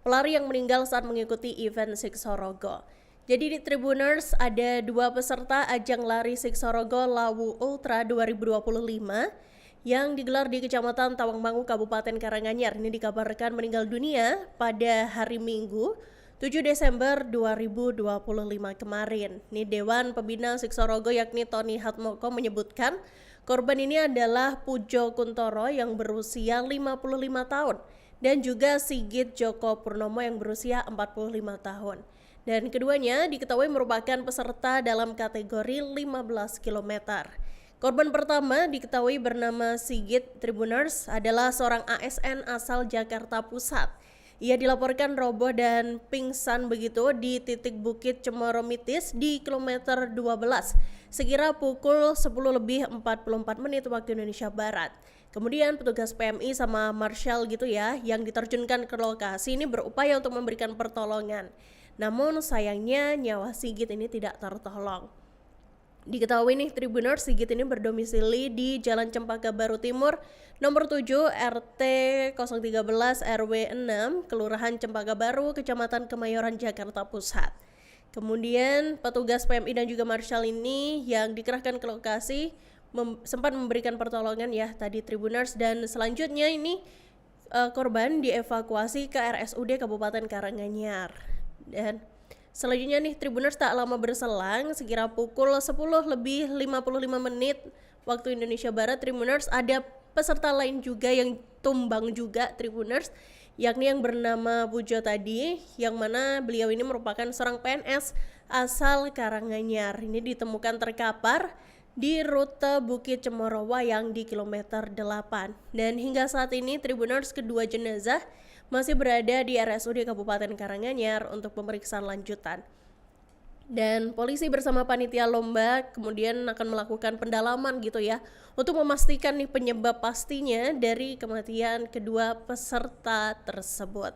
pelari yang meninggal saat mengikuti event Siksorogo. Jadi di Tribuners ada 2 peserta ajang lari Siksorogo Lawu Ultra 2025 yang digelar di Kecamatan Tawangmangu, Kabupaten Karanganyar. Ini dikabarkan meninggal dunia pada hari Minggu 7 Desember 2025 kemarin. Ini Dewan Pembina Siksorogo yakni Tony Hatmoko menyebutkan korban ini adalah Pujo Kuntoro yang berusia 55 tahun dan juga Sigit Joko Purnomo yang berusia 45 tahun. Dan keduanya diketahui merupakan peserta dalam kategori 15 km. Korban pertama diketahui bernama Sigit Tribuners adalah seorang ASN asal Jakarta Pusat. Ia dilaporkan roboh dan pingsan begitu di titik Bukit Cemoro Mitis di kilometer 12 sekira pukul 10:44 waktu Indonesia Barat. Kemudian petugas PMI sama Marshal gitu ya yang diterjunkan ke lokasi ini berupaya untuk memberikan pertolongan. Namun sayangnya nyawa Sigit ini tidak tertolong. Diketahui nih Tribuners, Sigit ini berdomisili di Jalan Cempaka Baru Timur nomor 7 RT 013 RW 6 Kelurahan Cempaka Baru, Kecamatan Kemayoran, Jakarta Pusat. Kemudian petugas PMI dan juga Marshal ini yang dikerahkan ke lokasi sempat memberikan pertolongan ya tadi Tribuners, dan selanjutnya ini korban dievakuasi ke RSUD Kabupaten Karanganyar. Dan selanjutnya nih Tribuners, tak lama berselang sekira pukul 10:55 waktu Indonesia Barat, Tribuners, ada peserta lain juga yang tumbang juga Tribuners, yakni yang bernama Pujo tadi, yang mana beliau ini merupakan seorang PNS asal Karanganyar. Ini ditemukan terkapar di rute Bukit Cemoro Wayang di kilometer 8. Dan hingga saat ini Tribuners, kedua jenazah masih berada di RSUD Kabupaten Karanganyar untuk pemeriksaan lanjutan. Dan polisi bersama panitia lomba kemudian akan melakukan pendalaman gitu ya untuk memastikan nih penyebab pastinya dari kematian kedua peserta tersebut.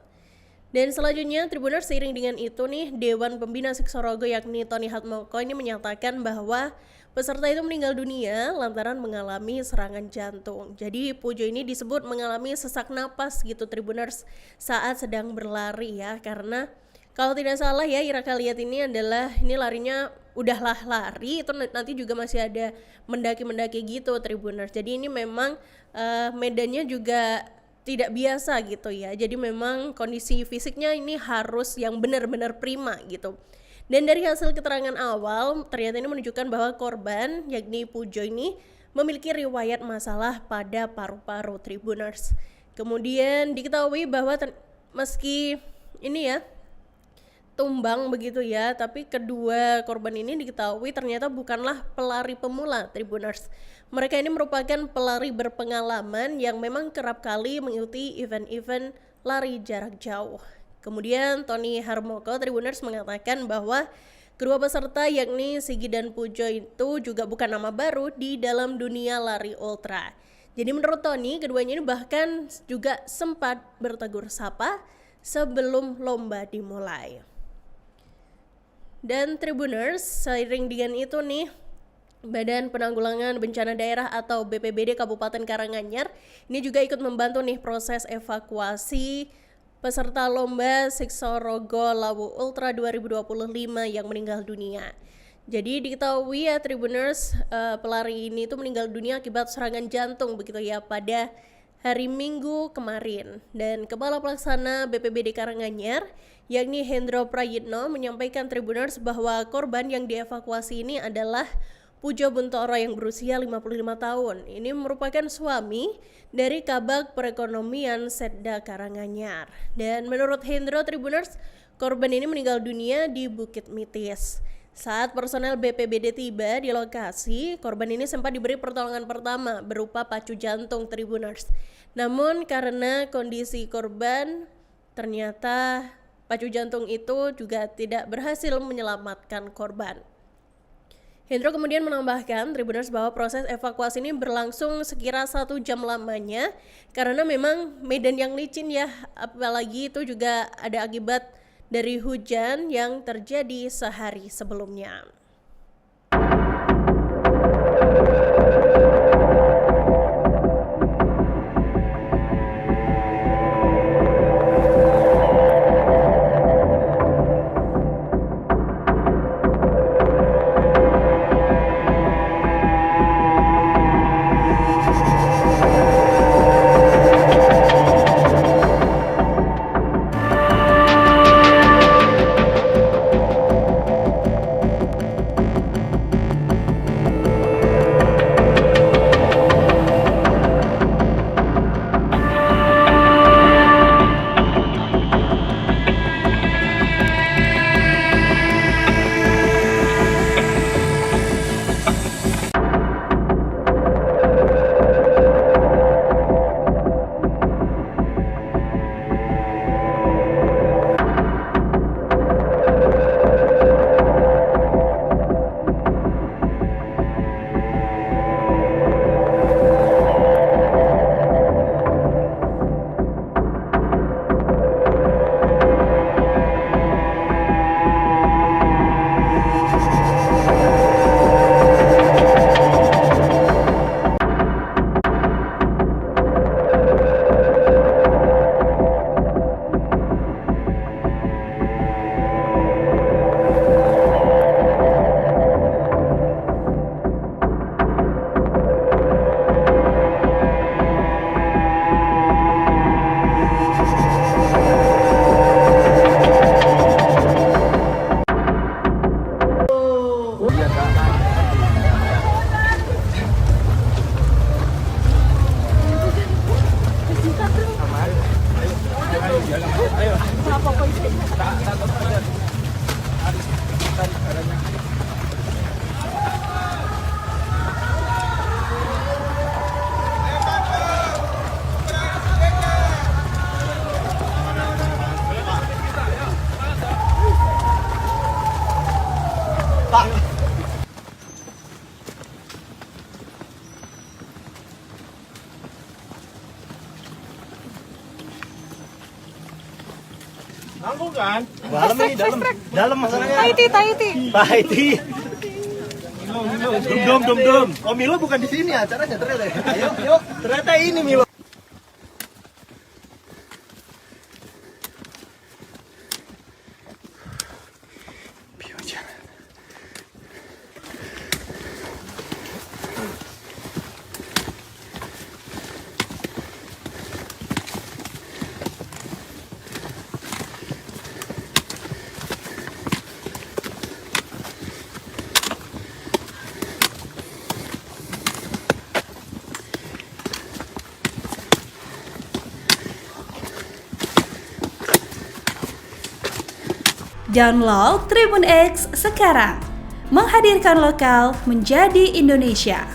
Dan selanjutnya Tribuners, seiring dengan itu nih Dewan Pembina Siksorogo yakni Tony Hatmoko ini menyatakan bahwa peserta itu meninggal dunia lantaran mengalami serangan jantung. Jadi Pujo ini disebut mengalami sesak napas gitu Tribuners saat sedang berlari ya, karena kalau tidak salah ya Ira lihat ini larinya udahlah lari itu nanti juga masih ada mendaki-mendaki gitu Tribuners. Jadi ini memang medannya juga tidak biasa gitu ya. Jadi memang kondisi fisiknya ini harus yang benar-benar prima gitu. Dan dari hasil keterangan awal ternyata ini menunjukkan bahwa korban yakni Pujo ini memiliki riwayat masalah pada paru-paru Tribuners. Kemudian diketahui bahwa meski ini ya tumbang begitu ya, tapi kedua korban ini diketahui ternyata bukanlah pelari pemula Tribuners. Mereka ini merupakan pelari berpengalaman yang memang kerap kali mengikuti event-event lari jarak jauh. Kemudian Tony Harmoko Tribuners mengatakan bahwa kedua peserta yakni Sigi dan Pujo itu juga bukan nama baru di dalam dunia lari ultra. Jadi menurut Tony, keduanya ini bahkan juga sempat bertegur sapa sebelum lomba dimulai. Dan Tribuners, seiring dengan itu nih Badan Penanggulangan Bencana Daerah atau BPBD Kabupaten Karanganyar ini juga ikut membantu nih proses evakuasi peserta lomba Siksorogo Lawu Ultra 2025 yang meninggal dunia. Jadi diketahui ya Tribuners, pelari ini tuh meninggal dunia akibat serangan jantung begitu ya pada hari Minggu kemarin. Dan Kepala Pelaksana BPBD Karanganyar yakni Hendro Prayitno menyampaikan Tribuners bahwa korban yang dievakuasi ini adalah Pujo Buntoro yang berusia 55 tahun. Ini merupakan suami dari Kabag Perekonomian Setda Karanganyar. Dan menurut Hendro Tribuners, korban ini meninggal dunia di Bukit Mitis. Saat personel BPBD tiba di lokasi, korban ini sempat diberi pertolongan pertama berupa pacu jantung Tribuners. Namun karena kondisi korban, ternyata pacu jantung itu juga tidak berhasil menyelamatkan korban. Hendro kemudian menambahkan Tribuners bahwa proses evakuasi ini berlangsung sekira 1 jam lamanya karena memang medan yang licin ya, apalagi itu juga ada akibat dari hujan yang terjadi sehari sebelumnya. Nanggung kan? Dalam ini, dalam masalahnya. Tahiti. Dum. Oh Milo bukan di sini acaranya ternyata. Yuk, ternyata ini Milo. Download Tribun X sekarang, menghadirkan lokal menjadi Indonesia.